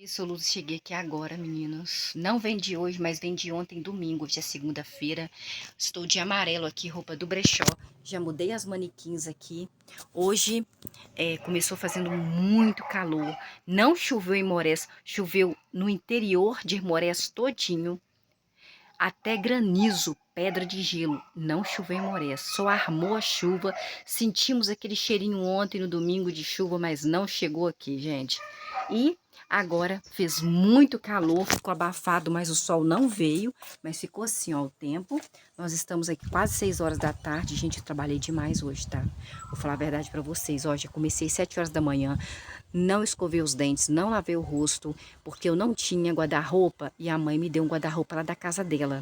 Isso, Luz, cheguei aqui agora, meninos. Não vendi hoje, mas vendi ontem, domingo. Hoje é segunda-feira. Estou de amarelo aqui, roupa do brechó. Já mudei as manequins aqui. Hoje começou fazendo muito calor. Não choveu em Morés, choveu no interior de Morés todinho. Até granizo, pedra de gelo. Não choveu em Morés, só armou a chuva. Sentimos aquele cheirinho ontem no domingo de chuva, mas não chegou aqui, gente. E agora fez muito calor, ficou abafado, mas o sol não veio, mas ficou assim, ó, o tempo. Nós estamos aqui quase 6 horas da tarde, gente, eu trabalhei demais hoje, tá? Vou falar a verdade pra vocês, ó, já comecei 7 horas da manhã, não escovei os dentes, não lavei o rosto, porque eu não tinha guarda-roupa e a mãe me deu um guarda-roupa lá da casa dela,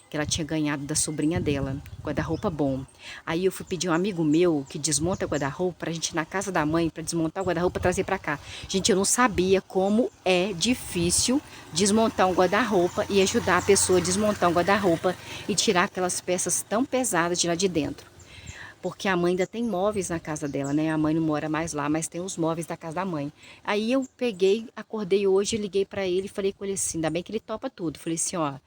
que ela tinha ganhado da sobrinha dela, guarda-roupa bom. Aí eu fui pedir um amigo meu que desmonta guarda-roupa pra gente ir na casa da mãe, pra desmontar o guarda-roupa e trazer pra cá. Gente, eu não sabia como é difícil desmontar um guarda-roupa e ajudar a pessoa a desmontar um guarda-roupa e tirar aquelas peças tão pesadas de lá de dentro. Porque a mãe ainda tem móveis na casa dela, né? A mãe não mora mais lá, mas tem os móveis da casa da mãe. Aí eu peguei, acordei hoje, liguei pra ele e falei com ele assim, ainda bem que ele topa tudo. Falei assim, ó,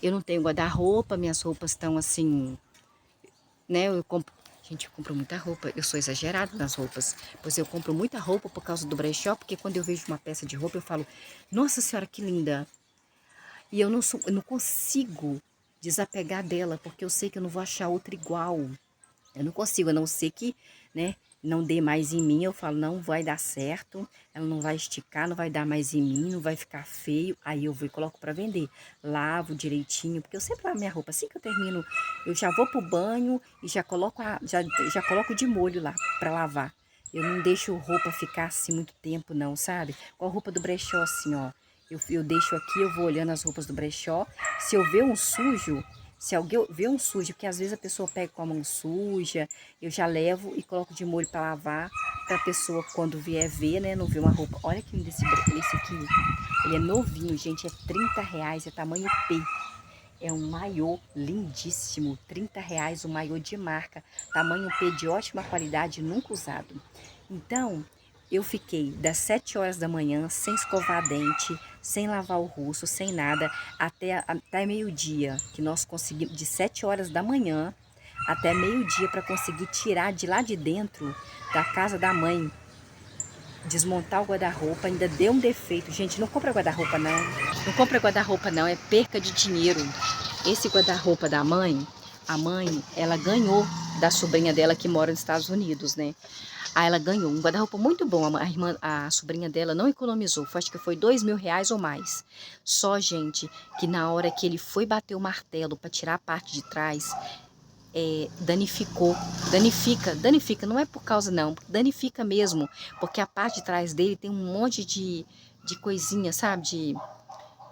eu não tenho guarda-roupa, minhas roupas estão assim, né? Gente, eu compro muita roupa, eu sou exagerada nas roupas, pois eu compro muita roupa por causa do brechó, porque quando eu vejo uma peça de roupa eu falo, nossa senhora, que linda! E eu não consigo desapegar dela, porque eu sei que eu não vou achar outra igual. Eu não consigo, a não ser que, né, não dê mais em mim. Eu falo, não vai dar certo, ela não vai esticar, não vai dar mais em mim, não vai ficar feio. Aí eu vou e coloco para vender. Lavo direitinho, porque eu sempre lavo minha roupa. Assim que eu termino, eu já vou pro banho e já coloco, já coloco de molho lá para lavar. Eu não deixo roupa ficar assim muito tempo, não, sabe? Com a roupa do brechó, assim, ó. Eu deixo aqui, eu vou olhando as roupas do brechó. Se eu ver um sujo, se alguém vê um sujo, porque às vezes a pessoa pega com a mão suja, eu já levo e coloco de molho para lavar, para a pessoa quando vier ver, né, não ver uma roupa. Olha que lindo esse aqui. Ele é novinho, gente, é R$ 30, é tamanho P. É um maiô lindíssimo, R$ 30 o maiô de marca, tamanho P de ótima qualidade, nunca usado. Então, eu fiquei das 7 horas da manhã sem escovar dente, sem lavar o rosto, sem nada, até meio-dia, que nós conseguimos, de 7 horas da manhã até meio-dia para conseguir tirar de lá de dentro da casa da mãe, desmontar o guarda-roupa, ainda deu um defeito. Gente, não compra guarda-roupa não, não compra guarda-roupa não, é perca de dinheiro. Esse guarda-roupa da mãe, a mãe, ela ganhou da sobrinha dela que mora nos Estados Unidos, né? Aí ela ganhou um guarda-roupa muito bom, a sobrinha dela não economizou, acho que foi R$ 2.000 ou mais. Só, gente, que na hora que ele foi bater o martelo para tirar a parte de trás, danificou, danifica, não é por causa não, danifica mesmo, porque a parte de trás dele tem um monte de coisinha, sabe,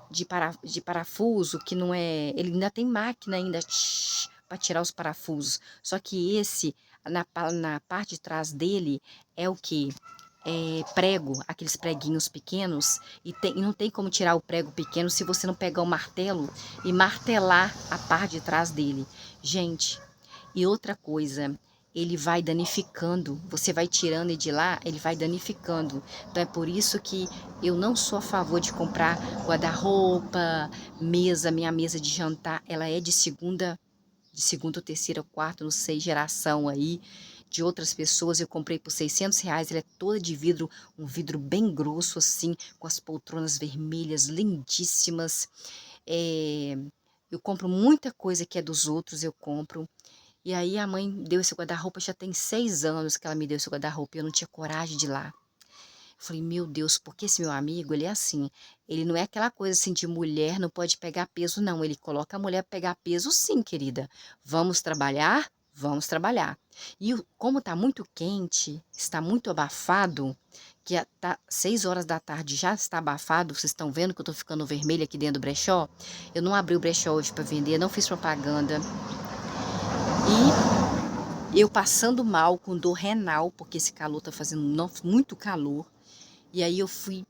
de parafuso, que não é, ele ainda tem máquina ainda para tirar os parafusos, só que esse, na parte de trás dele, é o que? É prego, aqueles preguinhos pequenos, e não tem como tirar o prego pequeno se você não pegar o martelo e martelar a parte de trás dele. Gente, e outra coisa, ele vai danificando, você vai tirando e de lá, ele vai danificando. Então é por isso que eu não sou a favor de comprar guarda-roupa, mesa, minha mesa de jantar, ela é de segunda ou terceira, quarta, não sei, geração aí, de outras pessoas. Eu comprei por R$ 600, ela é toda de vidro, um vidro bem grosso assim, com as poltronas vermelhas, lindíssimas. Eu compro muita coisa que é dos outros, eu compro. E aí a mãe deu esse guarda-roupa, já tem 6 anos que ela me deu esse guarda-roupa e eu não tinha coragem de ir lá. Eu falei, meu Deus, porque esse meu amigo, ele é assim, ele não é aquela coisa assim de mulher não pode pegar peso, não. Ele coloca a mulher pra pegar peso sim, querida. Vamos trabalhar? Vamos trabalhar. E como tá muito quente, está muito abafado, que tá 6 horas da tarde, já está abafado, vocês estão vendo que eu tô ficando vermelha aqui dentro do brechó? Eu não abri o brechó hoje para vender, não fiz propaganda. E eu passando mal com dor renal, porque esse calor tá fazendo muito calor. E aí eu fui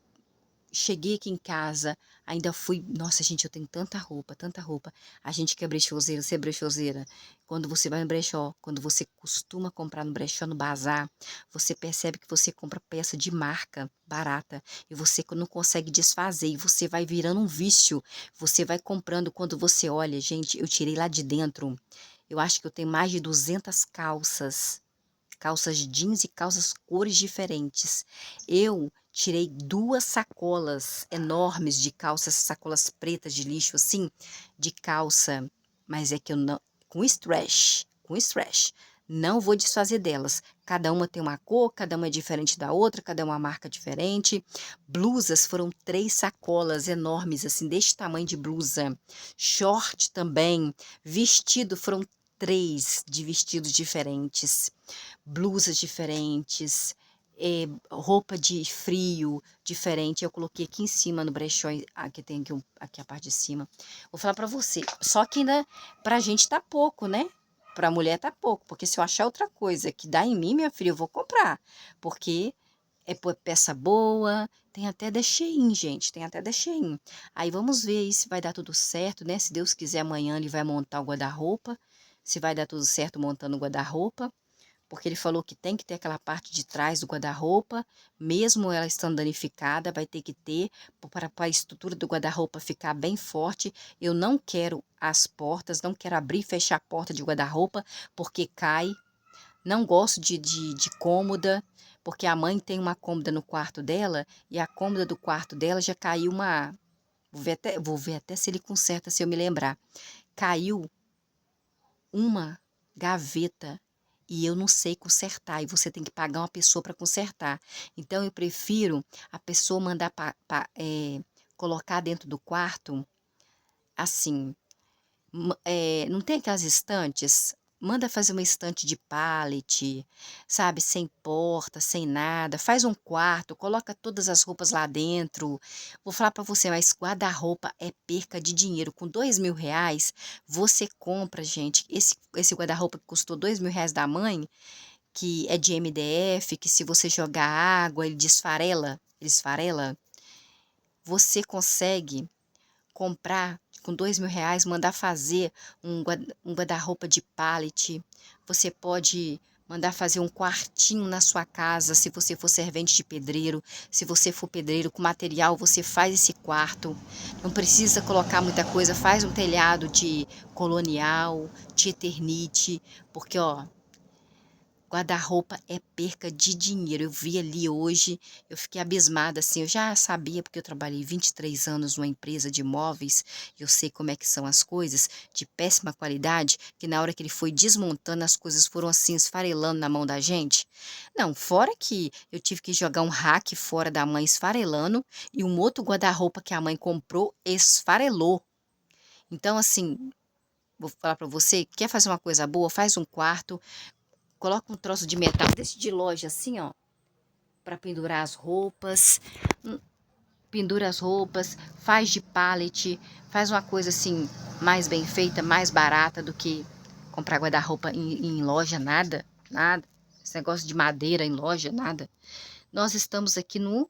cheguei aqui em casa, ainda fui... Nossa, gente, eu tenho tanta roupa, tanta roupa. A gente que é brechoseira, você é brechoseira. Quando você vai no brechó, quando você costuma comprar no brechó, no bazar, você percebe que você compra peça de marca barata e você não consegue desfazer e você vai virando um vício. Você vai comprando quando você olha, gente, eu tirei lá de dentro. Eu acho que eu tenho mais de 200 calças. Calças jeans e calças cores diferentes. Eu tirei 2 sacolas enormes de calças, sacolas pretas de lixo, assim, de calça. Mas é que eu não... com stretch. Não vou desfazer delas. Cada uma tem uma cor, cada uma é diferente da outra, cada uma é uma marca diferente. Blusas foram 3 sacolas enormes, assim, deste tamanho de blusa. Short também. Vestido foram 3 de vestidos diferentes, blusas diferentes, roupa de frio diferente. Eu coloquei aqui em cima no brechó, aqui tem aqui, aqui a parte de cima. Vou falar pra você, só que ainda pra gente tá pouco, né? Pra mulher tá pouco, porque se eu achar outra coisa que dá em mim, minha filha, eu vou comprar, porque é peça boa, tem até da Shein, gente, tem até da Shein. Aí vamos ver aí se vai dar tudo certo, né? Se Deus quiser, amanhã ele vai montar o guarda-roupa, se vai dar tudo certo montando o guarda-roupa, porque ele falou que tem que ter aquela parte de trás do guarda-roupa, mesmo ela estando danificada, vai ter que ter, para a estrutura do guarda-roupa ficar bem forte. Eu não quero as portas, não quero abrir e fechar a porta de guarda-roupa, porque cai. Não gosto de cômoda, porque a mãe tem uma cômoda no quarto dela, e a cômoda do quarto dela já caiu uma... Vou ver até se ele conserta, se eu me lembrar. Caiu uma gaveta e eu não sei consertar, e você tem que pagar uma pessoa para consertar. Então, eu prefiro a pessoa mandar colocar dentro do quarto, assim, não tem aquelas estantes? Manda fazer uma estante de pallet, sabe? Sem porta, sem nada. Faz um quarto, coloca todas as roupas lá dentro. Vou falar para você, mas guarda-roupa é perca de dinheiro. Com R$ 2.000, você compra, gente, esse guarda-roupa que custou R$ 2.000 da mãe, que é de MDF, que se você jogar água, ele esfarela. Você consegue comprar com R$ 2.000, mandar fazer um guarda-roupa de pallet. Você pode mandar fazer um quartinho na sua casa, se você for servente de pedreiro. Se você for pedreiro, com material, você faz esse quarto. Não precisa colocar muita coisa, faz um telhado de colonial, de eternite, porque, ó, guarda-roupa é perca de dinheiro. Eu vi ali hoje, eu fiquei abismada, assim, eu já sabia, porque eu trabalhei 23 anos numa empresa de móveis, eu sei como é que são as coisas, de péssima qualidade, que na hora que ele foi desmontando, as coisas foram assim, esfarelando na mão da gente. Não, fora que eu tive que jogar um rack fora da mãe esfarelando, e um outro guarda-roupa que a mãe comprou esfarelou. Então, assim, vou falar para você, quer fazer uma coisa boa, faz um quarto, coloca um troço de metal desse de loja assim, ó, para pendurar as roupas. Pendura as roupas, faz de pallet, faz uma coisa assim mais bem feita, mais barata do que comprar guarda-roupa em loja, nada, nada. Esse negócio de madeira em loja, nada. Nós estamos aqui no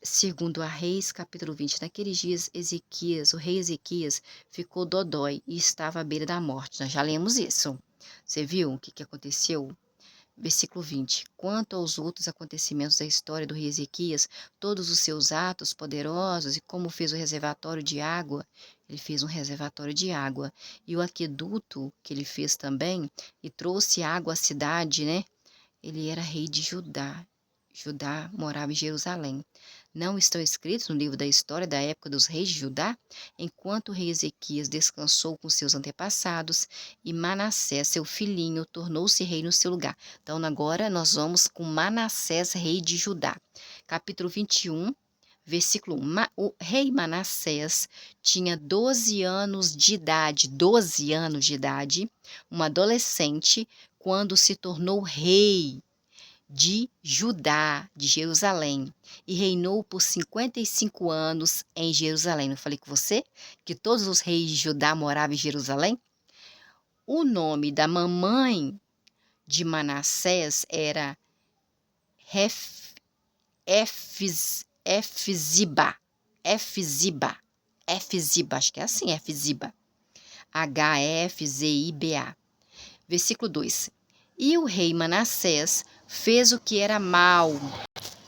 segundo a Reis, capítulo 20. Naqueles dias, Ezequias, o rei Ezequias, ficou dodói e estava à beira da morte. Nós já lemos isso. Você viu o que aconteceu? Versículo 20. Quanto aos outros acontecimentos da história do rei Ezequias, todos os seus atos poderosos e como fez o reservatório de água, ele fez um reservatório de água, e o aqueduto que ele fez também, e trouxe água à cidade, né? Ele era rei de Judá. Judá morava em Jerusalém. Não estão escritos no livro da história da época dos reis de Judá? Enquanto o rei Ezequias descansou com seus antepassados e Manassés, seu filhinho, tornou-se rei no seu lugar. Então agora nós vamos com Manassés, rei de Judá. Capítulo 21, versículo 1. O rei Manassés tinha 12 anos de idade, 12 anos de idade, um adolescente, quando se tornou rei de Judá, de Jerusalém, e reinou por 55 anos em Jerusalém. Não falei com você que todos os reis de Judá moravam em Jerusalém? O nome da mamãe de Manassés era Efziba. Efziba. Efziba, acho que é assim, Efziba. H-E-F-Z-I-B-A. Versículo 2. E o rei Manassés fez o que era mal.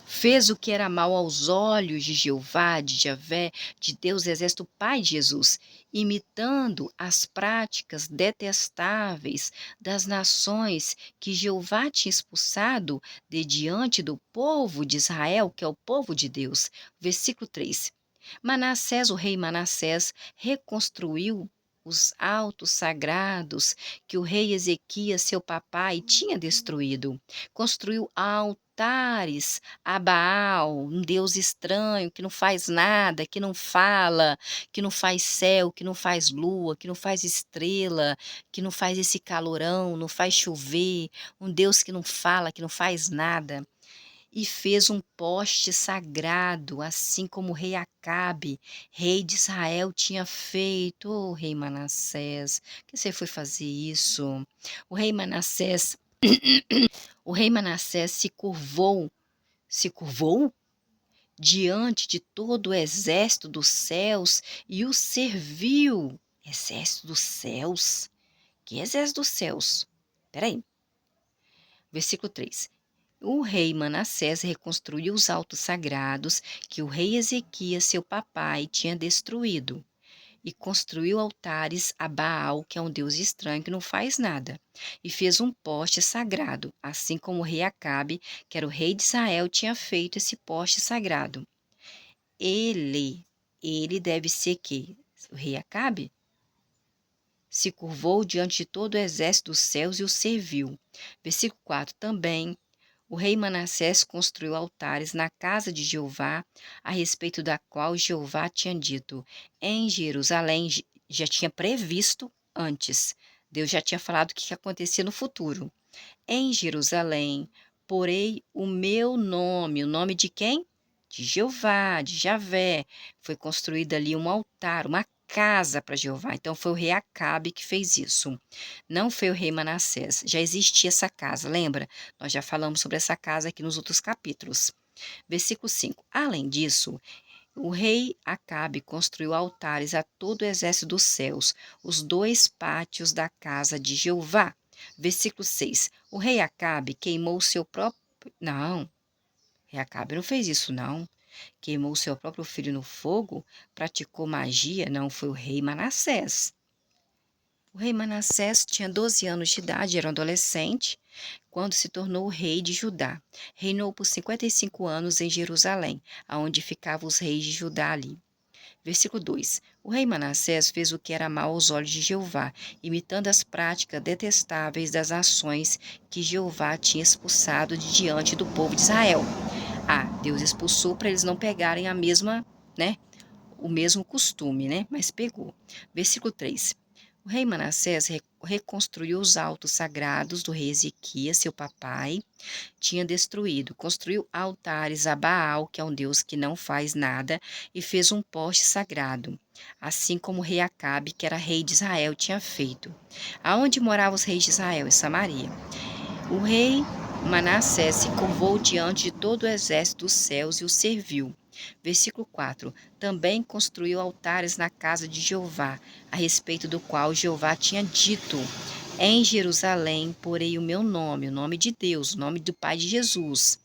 Fez o que era mal aos olhos de Jeová, de Javé, de Deus Exército, Pai de Jesus, imitando as práticas detestáveis das nações que Jeová tinha expulsado de diante do povo de Israel, que é o povo de Deus. Versículo 3. Manassés, o rei Manassés, reconstruiu os altos sagrados que o rei Ezequias, seu papai, tinha destruído. Construiu altares a Baal, um Deus estranho, que não faz nada, que não fala, que não faz céu, que não faz lua, que não faz estrela, que não faz esse calorão, não faz chover, um Deus que não fala, que não faz nada. E fez um poste sagrado, assim como o rei Acabe, rei de Israel, tinha feito. Ô, rei Manassés, que você foi fazer isso? O rei Manassés, o rei Manassés se curvou diante de todo o exército dos céus e o serviu. Exército dos céus? Que exército dos céus? Peraí. Versículo 3. O rei Manassés reconstruiu os altos sagrados que o rei Ezequias, seu papai, tinha destruído, e construiu altares a Baal, que é um deus estranho que não faz nada, e fez um poste sagrado, assim como o rei Acabe, que era o rei de Israel, tinha feito esse poste sagrado. Ele deve ser que? O rei Acabe? Se curvou diante de todo o exército dos céus e o serviu. Versículo 4. Também o rei Manassés construiu altares na casa de Jeová, a respeito da qual Jeová tinha dito. Em Jerusalém, já tinha previsto antes. Deus já tinha falado o que ia acontecer no futuro. Em Jerusalém, porei o meu nome. O nome de quem? De Jeová, de Javé. Foi construído ali um altar, uma casa para Jeová. Então foi o rei Acabe que fez isso. Não foi o rei Manassés. Já existia essa casa, lembra? Nós já falamos sobre essa casa aqui nos outros capítulos. Versículo 5. Além disso, o rei Acabe construiu altares a todo o exército dos céus, os dois pátios da casa de Jeová. Versículo 6. O rei Acabe queimou o seu próprio... Não, o rei Acabe não fez isso, não. Queimou o seu próprio filho no fogo, praticou magia, não, foi o rei Manassés. O rei Manassés tinha 12 anos de idade, era um adolescente, quando se tornou rei de Judá. Reinou por 55 anos em Jerusalém, aonde ficavam os reis de Judá ali. Versículo 2. O rei Manassés fez o que era mal aos olhos de Jeová, imitando as práticas detestáveis das nações que Jeová tinha expulsado de diante do povo de Israel. Deus expulsou para eles não pegarem a mesma, o mesmo costume, mas pegou. Versículo 3. O rei Manassés reconstruiu os altos sagrados do rei Ezequias, seu papai, tinha destruído. Construiu altares a Baal, que é um deus que não faz nada, e fez um poste sagrado, assim como o rei Acabe, que era rei de Israel, tinha feito. Aonde moravam os reis de Israel? Em Samaria. O rei Manassés se curvou diante de todo o exército dos céus e o serviu. Versículo 4. Também construiu altares na casa de Jeová, a respeito do qual Jeová tinha dito: em Jerusalém porei o meu nome, o nome de Deus, o nome do Pai de Jesus.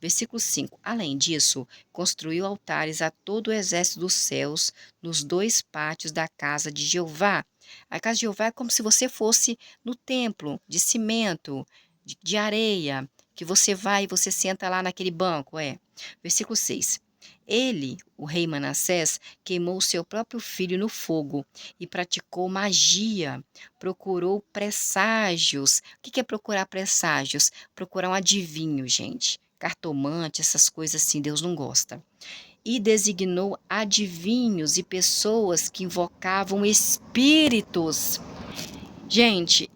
Versículo 5. Além disso, construiu altares a todo o exército dos céus nos dois pátios da casa de Jeová. A casa de Jeová é como se você fosse no templo de cimento, de areia, que você vai e você senta lá naquele banco, Versículo 6. Ele, o rei Manassés, queimou seu próprio filho no fogo e praticou magia, procurou presságios. O que é procurar presságios? Procurar um adivinho, gente. Cartomante, essas coisas assim, Deus não gosta. E designou adivinhos e pessoas que invocavam espíritos. Gente,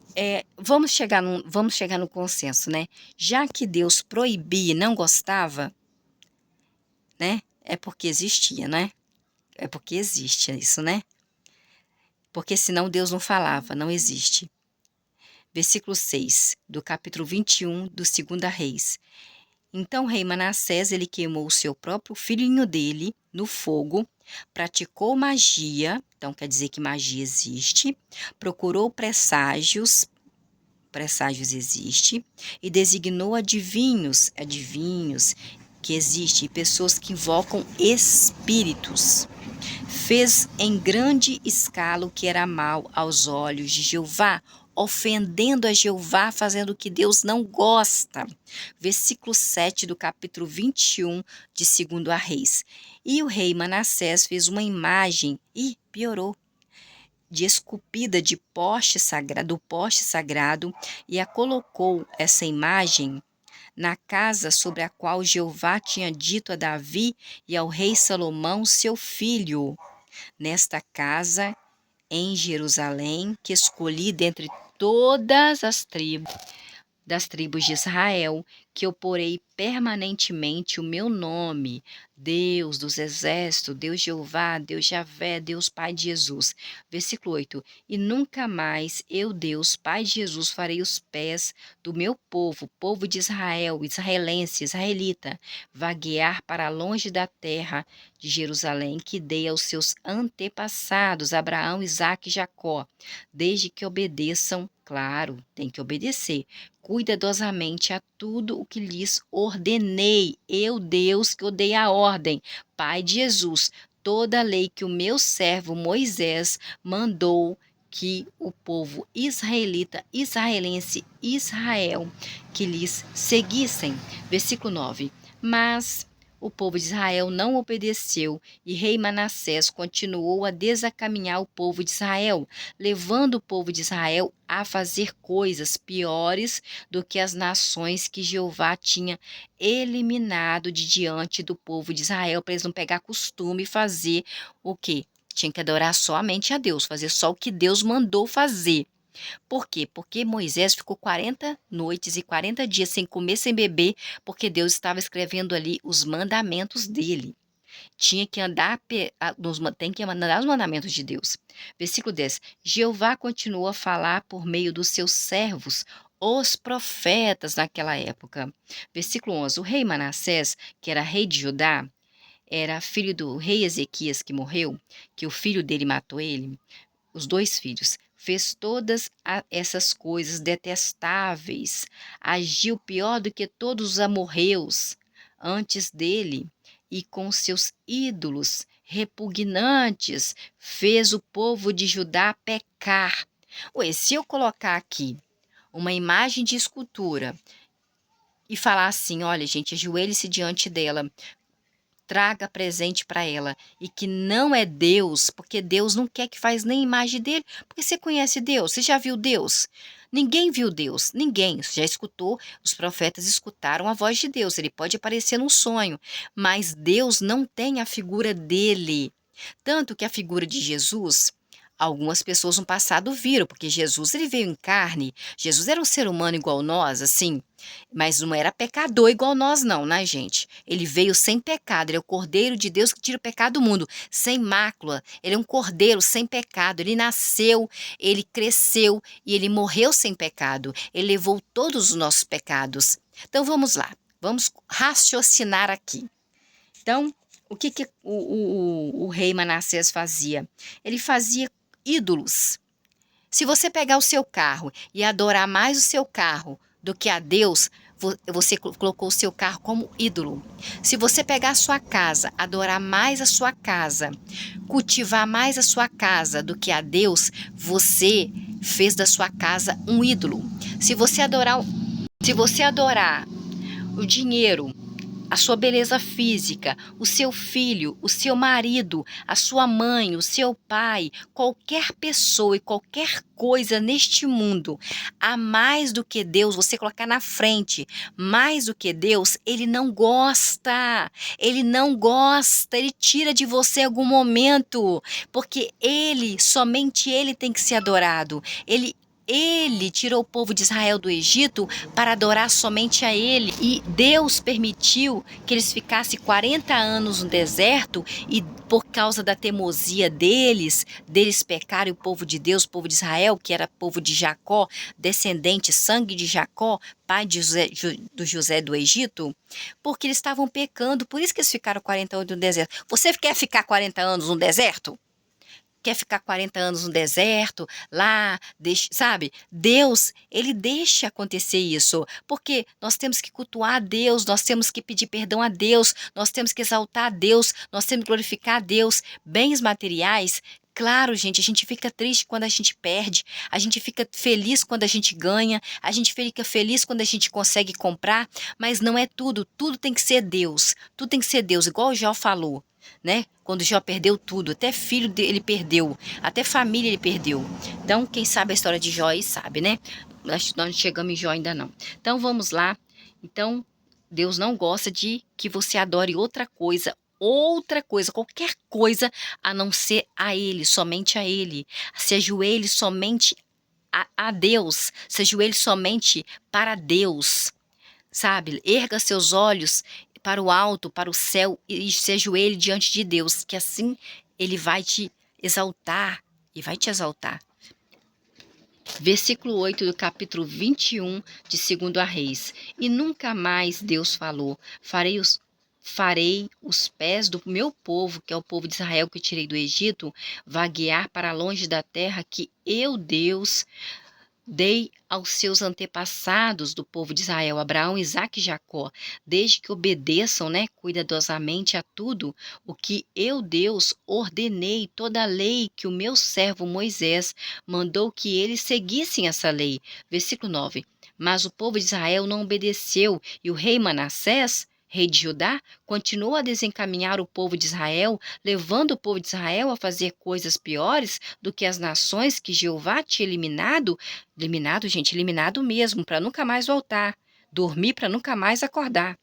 vamos chegar no consenso, né? Já que Deus proibia e não gostava, né? É porque existia, né? É porque existe isso, né? Porque senão Deus não falava, não existe. Versículo 6 do capítulo 21 do 2 Reis. Então o rei Manassés, ele queimou o seu próprio filhinho dele no fogo, praticou magia, então quer dizer que magia existe, procurou presságios, presságios existe, e designou adivinhos que existem, pessoas que invocam espíritos. Fez em grande escala o que era mal aos olhos de Jeová, ofendendo a Jeová, fazendo o que Deus não gosta. Versículo 7 do capítulo 21 de 2 Reis. E o rei Manassés fez uma imagem e piorou, de esculpida de do poste sagrado, e a colocou, essa imagem, na casa sobre a qual Jeová tinha dito a Davi e ao rei Salomão, seu filho. Nesta casa, em Jerusalém, que escolhi dentre todas as tribos, das tribos de Israel, que eu porei permanentemente o meu nome, Deus dos exércitos, Deus Jeová, Deus Javé, Deus Pai de Jesus. Versículo 8. E nunca mais eu, Deus Pai de Jesus, farei os pés do meu povo de Israel, israelense, israelita, vaguear para longe da terra de Jerusalém, que dei aos seus antepassados, Abraão, Isaque e Jacó, desde que obedeçam, claro, tem que obedecer, cuidadosamente a tudo o que lhes ordenei, eu, Deus, que eu dei a ordem, Pai de Jesus, toda a lei que o meu servo Moisés mandou que o povo israelita, israelense, Israel, que lhes seguissem. Versículo 9. Mas o povo de Israel não obedeceu, e rei Manassés continuou a desacaminhar o povo de Israel, levando o povo de Israel a fazer coisas piores do que as nações que Jeová tinha eliminado de diante do povo de Israel, para eles não pegar costume e fazer o quê? Tinha que adorar somente a Deus, fazer só o que Deus mandou fazer. Por quê? Porque Moisés ficou 40 noites e 40 dias sem comer, sem beber, porque Deus estava escrevendo ali os mandamentos dele. Tinha que andar, tem que andar os mandamentos de Deus. Versículo 10. Jeová continuou a falar por meio dos seus servos, os profetas naquela época. Versículo 11. O rei Manassés, que era rei de Judá, era filho do rei Ezequias que morreu, que o filho dele matou ele, os dois filhos. Fez todas essas coisas detestáveis, agiu pior do que todos os amorreus antes dele, e com seus ídolos repugnantes fez o povo de Judá pecar. Ué, se eu colocar aqui uma imagem de escultura e falar assim, olha gente, ajoelhe-se diante dela, traga presente para ela, e que não é Deus, porque Deus não quer que faz nem imagem dele, porque você conhece Deus, você já viu Deus? Ninguém viu Deus, ninguém, já escutou, os profetas escutaram a voz de Deus, ele pode aparecer num sonho, mas Deus não tem a figura dele, tanto que a figura de Jesus, algumas pessoas no passado viram, porque Jesus ele veio em carne, Jesus era um ser humano igual nós, assim, mas não era pecador igual nós não, né, gente? Ele veio sem pecado, ele é o Cordeiro de Deus que tira o pecado do mundo, sem mácula, ele é um cordeiro sem pecado, ele nasceu, ele cresceu e ele morreu sem pecado, ele levou todos os nossos pecados. Então vamos lá, vamos raciocinar aqui. Então, o que o rei Manassés fazia? Ele fazia ídolos. Se você pegar o seu carro e adorar mais o seu carro do que a Deus, você colocou o seu carro como ídolo. Se você pegar a sua casa, adorar mais a sua casa, cultivar mais a sua casa do que a Deus, você fez da sua casa um ídolo. Se você adorar o dinheiro, a sua beleza física, o seu filho, o seu marido, a sua mãe, o seu pai, qualquer pessoa e qualquer coisa neste mundo, a mais do que Deus, você colocar na frente, mais do que Deus, ele não gosta, ele não gosta, ele tira de você em algum momento, porque ele, somente ele tem que ser adorado, ele ele tirou o povo de Israel do Egito para adorar somente a ele. E Deus permitiu que eles ficassem 40 anos no deserto e por causa da teimosia deles pecarem o povo de Deus, o povo de Israel, que era povo de Jacó, descendente, sangue de Jacó, pai de José do Egito, porque eles estavam pecando, por isso que eles ficaram 40 anos no deserto. Você quer ficar 40 anos no deserto? Quer ficar 40 anos no deserto, lá, sabe? Deus, ele deixa acontecer isso, porque nós temos que cultuar a Deus, nós temos que pedir perdão a Deus, nós temos que exaltar a Deus, nós temos que glorificar a Deus. Bens materiais, claro, gente, a gente fica triste quando a gente perde, a gente fica feliz quando a gente ganha, a gente fica feliz quando a gente consegue comprar, mas não é tudo, tudo tem que ser Deus, tudo tem que ser Deus, igual o Jó falou, né? Quando Jó perdeu tudo, até filho dele perdeu, até família ele perdeu. Então, quem sabe a história de Jó aí sabe, né? Nós não chegamos em Jó ainda não. Então, vamos lá. Então, Deus não gosta de que você adore outra coisa, qualquer coisa, a não ser a Ele, somente a Ele. Se ajoelhe somente a Deus, se ajoelhe somente para Deus, sabe? Erga seus olhos para o alto, para o céu e se ajoelhe diante de Deus, que assim Ele vai te exaltar e vai te exaltar. Versículo 8 do capítulo 21 de 2 Reis. E nunca mais Deus falou, farei os pés do meu povo, que é o povo de Israel que eu tirei do Egito, vaguear para longe da terra que eu, Deus, dei aos seus antepassados do povo de Israel, Abraão, Isaque e Jacó, desde que obedeçam, cuidadosamente a tudo o que eu, Deus, ordenei, toda a lei que o meu servo Moisés mandou que eles seguissem essa lei. Versículo 9. Mas o povo de Israel não obedeceu, e o rei Manassés, rei de Judá, continuou a desencaminhar o povo de Israel, levando o povo de Israel a fazer coisas piores do que as nações que Jeová tinha eliminado, eliminado mesmo, para nunca mais voltar, dormir para nunca mais acordar.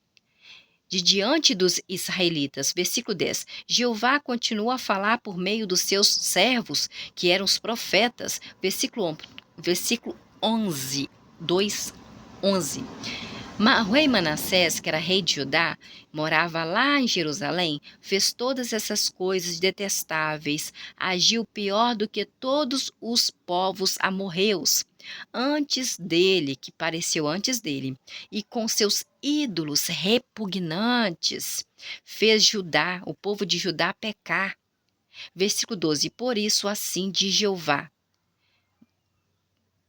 De diante dos israelitas, versículo 10, Jeová continua a falar por meio dos seus servos, que eram os profetas, versículo 11, 2, 11. O rei Manassés, que era rei de Judá, morava lá em Jerusalém, fez todas essas coisas detestáveis, agiu pior do que todos os povos amorreus que pareceu antes dele, e com seus ídolos repugnantes, fez Judá, o povo de Judá, pecar. Versículo 12, por isso assim diz Jeová,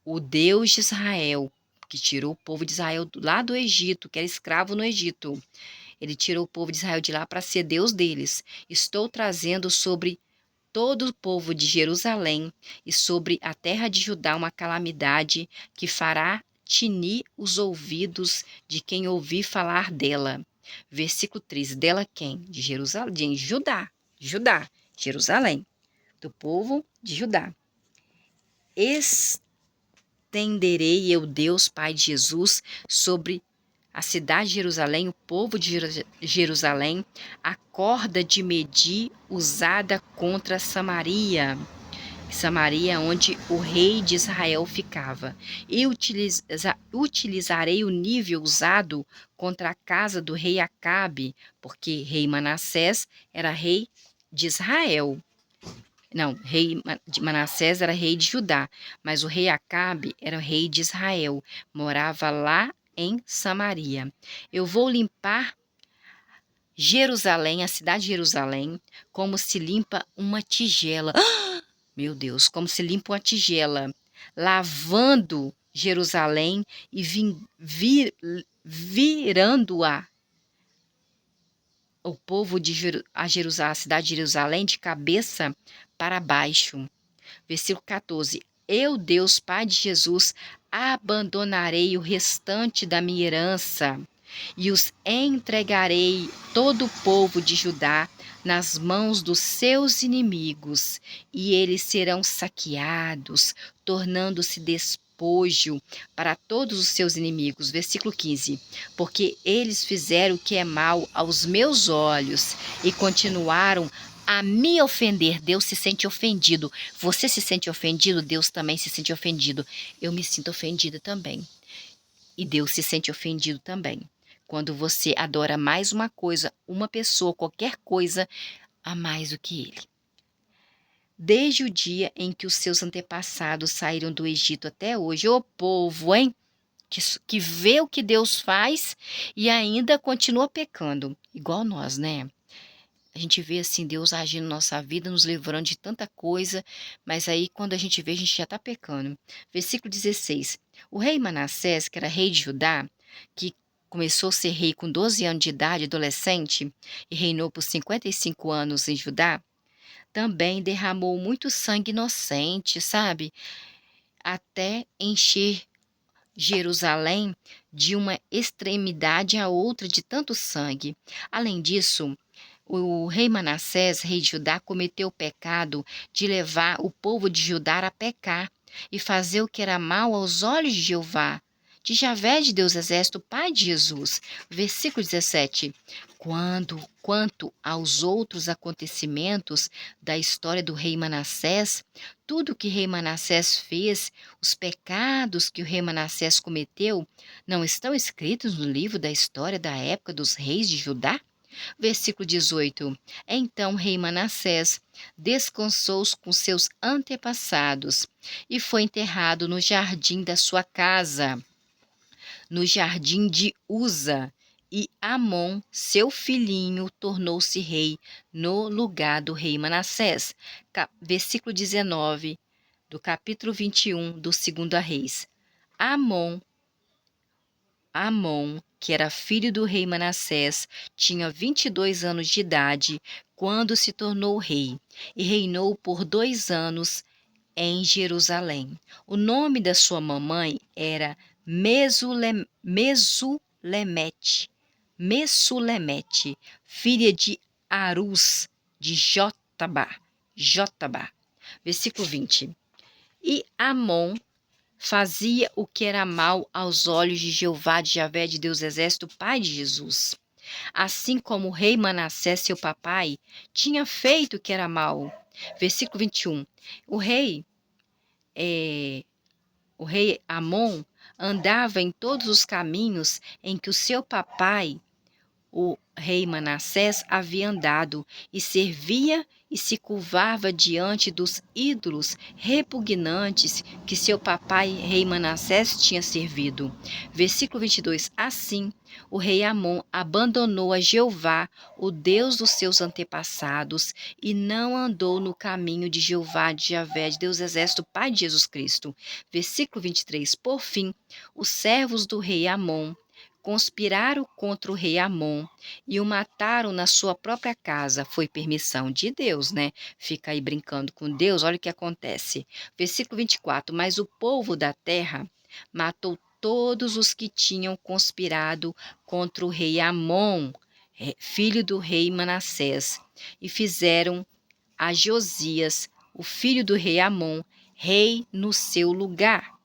o Deus de Israel, que tirou o povo de Israel lá do Egito, que era escravo no Egito. Ele tirou o povo de Israel de lá para ser Deus deles. Estou trazendo sobre todo o povo de Jerusalém e sobre a terra de Judá uma calamidade que fará tinir os ouvidos de quem ouvir falar dela. Versículo 13. Dela quem? De Jerusalém, de Judá, Jerusalém, do povo de Judá. Estenderei eu, Deus, Pai de Jesus, sobre a cidade de Jerusalém, o povo de Jerusalém, a corda de medir usada contra Samaria. Samaria, onde o rei de Israel ficava. E utilizarei o nível usado contra a casa do rei Acabe, porque rei Manassés era rei de Israel. Não, rei de Manassés era rei de Judá, mas o rei Acabe era rei de Israel, morava lá em Samaria. Eu vou limpar Jerusalém, a cidade de Jerusalém, como se limpa uma tigela. Meu Deus, como se limpa uma tigela, lavando Jerusalém e virando-a, o povo de a cidade de Jerusalém, de cabeça para baixo. Versículo 14. Eu, Deus, Pai de Jesus, abandonarei o restante da minha herança e os entregarei todo o povo de Judá nas mãos dos seus inimigos, e eles serão saqueados, tornando-se despojo para todos os seus inimigos. Versículo 15. Porque eles fizeram o que é mal aos meus olhos e continuaram a me ofender. Deus se sente ofendido. Você se sente ofendido? Deus também se sente ofendido. Eu me sinto ofendida também. E Deus se sente ofendido também. Quando você adora mais uma coisa, uma pessoa, qualquer coisa, a mais do que Ele. Desde o dia em que os seus antepassados saíram do Egito até hoje, ô povo, hein? Que vê o que Deus faz e ainda continua pecando. Igual nós, né? A gente vê assim Deus agindo na nossa vida, nos livrando de tanta coisa, mas aí quando a gente vê, a gente já está pecando. Versículo 16. O rei Manassés, que era rei de Judá, que começou a ser rei com 12 anos de idade, adolescente, e reinou por 55 anos em Judá, também derramou muito sangue inocente, sabe? Até encher Jerusalém de uma extremidade à outra de tanto sangue. Além disso, o rei Manassés, rei de Judá, cometeu o pecado de levar o povo de Judá a pecar e fazer o que era mal aos olhos de Jeová, de Javé de Deus Exército, Pai de Jesus. Versículo 17. Quanto aos outros acontecimentos da história do rei Manassés, tudo que o rei Manassés fez, os pecados que o rei Manassés cometeu, não estão escritos no livro da história da época dos reis de Judá? Versículo 18. Então o rei Manassés descansou com seus antepassados e foi enterrado no jardim da sua casa, no jardim de Uza, e Amon, seu filhinho, tornou-se rei no lugar do rei Manassés. Versículo 19 do capítulo 21 do 2 Reis. Amon, que era filho do rei Manassés, tinha 22 anos de idade quando se tornou rei e reinou por 2 anos em Jerusalém. O nome da sua mamãe era Messulemete, filha de Arus, de Jotaba. Versículo 20. E Amon fazia o que era mal aos olhos de Jeová, de Javé, de Deus Exército, Pai de Jesus. Assim como o rei Manassés, seu papai, tinha feito o que era mal. Versículo 21. O rei Amon andava em todos os caminhos em que o seu papai, o rei Manassés, havia andado, e servia e se curvava diante dos ídolos repugnantes que seu papai, rei Manassés, tinha servido. Versículo 22. Assim, o rei Amon abandonou a Jeová, o Deus dos seus antepassados, e não andou no caminho de Jeová, de Javé, de Deus Exército, Pai de Jesus Cristo. Versículo 23. Por fim, os servos do rei Amon conspiraram contra o rei Amon e o mataram na sua própria casa. Foi permissão de Deus, né? Fica aí brincando com Deus, olha o que acontece. Versículo 24. Mas o povo da terra matou todos os que tinham conspirado contra o rei Amon, filho do rei Manassés, e fizeram a Josias, o filho do rei Amon, rei no seu lugar.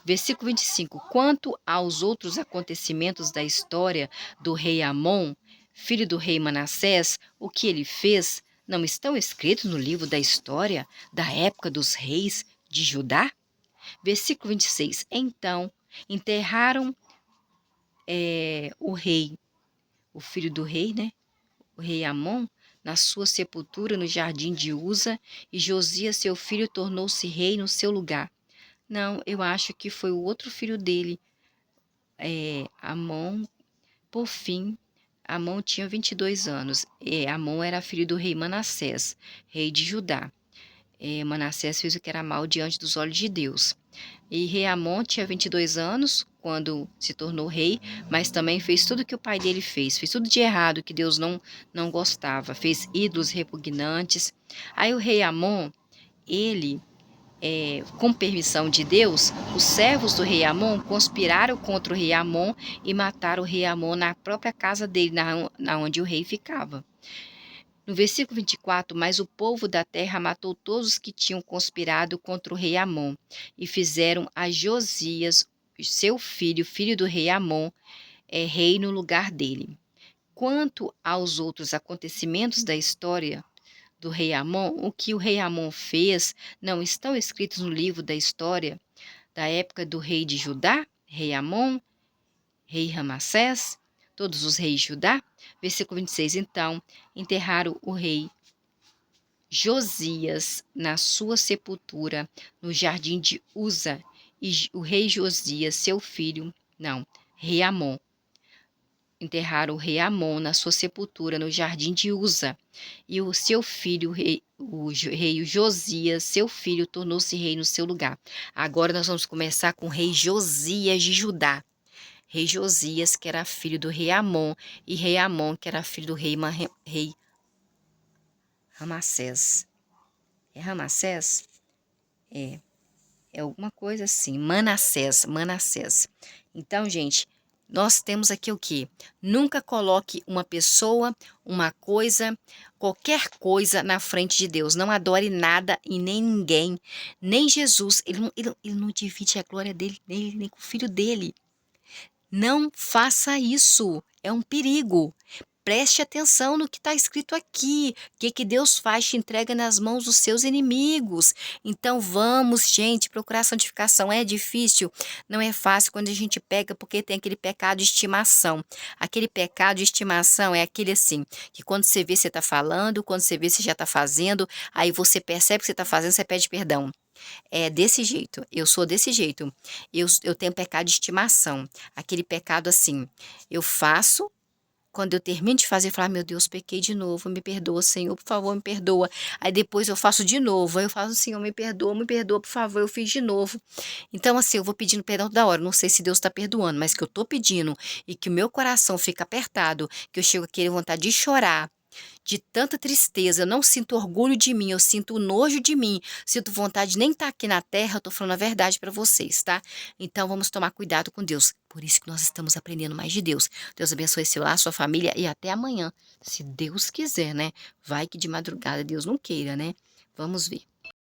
Versículo 25. Quanto aos outros acontecimentos da história do rei Amon, filho do rei Manassés, o que ele fez, não estão escritos no livro da história da época dos reis de Judá? Versículo 26. Então enterraram o filho do rei, né? O rei Amon, na sua sepultura no jardim de Uza, e Josias, seu filho, tornou-se rei no seu lugar. Não, eu acho que foi o outro filho dele, Amon. Por fim, Amon tinha 22 anos. Amon era filho do rei Manassés, rei de Judá. Manassés fez o que era mal diante dos olhos de Deus. E rei Amon tinha 22 anos quando se tornou rei, mas também fez tudo que o pai dele fez. Fez tudo de errado que Deus não gostava. Fez ídolos repugnantes. Aí o rei Amon, ele... com permissão de Deus, os servos do rei Amon conspiraram contra o rei Amon e mataram o rei Amon na própria casa dele, na onde o rei ficava. No versículo 24, mas o povo da terra matou todos os que tinham conspirado contra o rei Amon, e fizeram a Josias, seu filho, filho do rei Amon, rei no lugar dele. Quanto aos outros acontecimentos da história do rei Amon, o que o rei Amon fez não estão escritos no livro da história da época do rei de Judá, rei Amon, rei Ramassés, todos os reis de Judá. Versículo 26, então, enterraram o rei Josias na sua sepultura no jardim de Uza, e o rei Josias, seu filho, rei Amon, enterraram o rei Amon na sua sepultura no jardim de Uza, e o seu filho, o rei Josias, seu filho, tornou-se rei no seu lugar. Agora nós vamos começar com o rei Josias de Judá. Rei Josias, que era filho do rei Amon, e rei Amon, que era filho do rei Ramassés. É Ramassés? É alguma coisa assim, Manassés. Então, gente, nós temos aqui o quê? Nunca coloque uma pessoa, uma coisa, qualquer coisa na frente de Deus. Não adore nada e nem ninguém, nem Jesus. Ele não divide a glória dele, nem com o filho dele. Não faça isso, é um perigo. Preste atenção no que está escrito aqui. O que Deus faz? Te entrega nas mãos dos seus inimigos. Então vamos, gente, procurar santificação. É difícil? Não é fácil quando a gente pega, porque tem aquele pecado de estimação. Aquele pecado de estimação é aquele assim, que quando você vê você está falando, quando você vê você já está fazendo, aí você percebe que você está fazendo, você pede perdão. É desse jeito, eu sou desse jeito. Eu tenho pecado de estimação. Aquele pecado assim, eu faço. Quando eu termino de fazer, eu falo, meu Deus, pequei de novo, me perdoa, Senhor, por favor, me perdoa. Aí depois eu faço de novo, aí eu falo, Senhor, me perdoa, por favor, eu fiz de novo. Então, assim, eu vou pedindo perdão toda hora, não sei se Deus está perdoando, mas que eu estou pedindo e que o meu coração fica apertado, que eu chego a querer vontade de chorar, de tanta tristeza, eu não sinto orgulho de mim, eu sinto nojo de mim, sinto vontade de nem estar aqui na terra, eu tô falando a verdade para vocês, tá? Então vamos tomar cuidado com Deus. Por isso que nós estamos aprendendo mais de Deus. Deus abençoe seu lar, sua família e até amanhã, se Deus quiser, né? Vai que de madrugada Deus não queira, né? Vamos ver.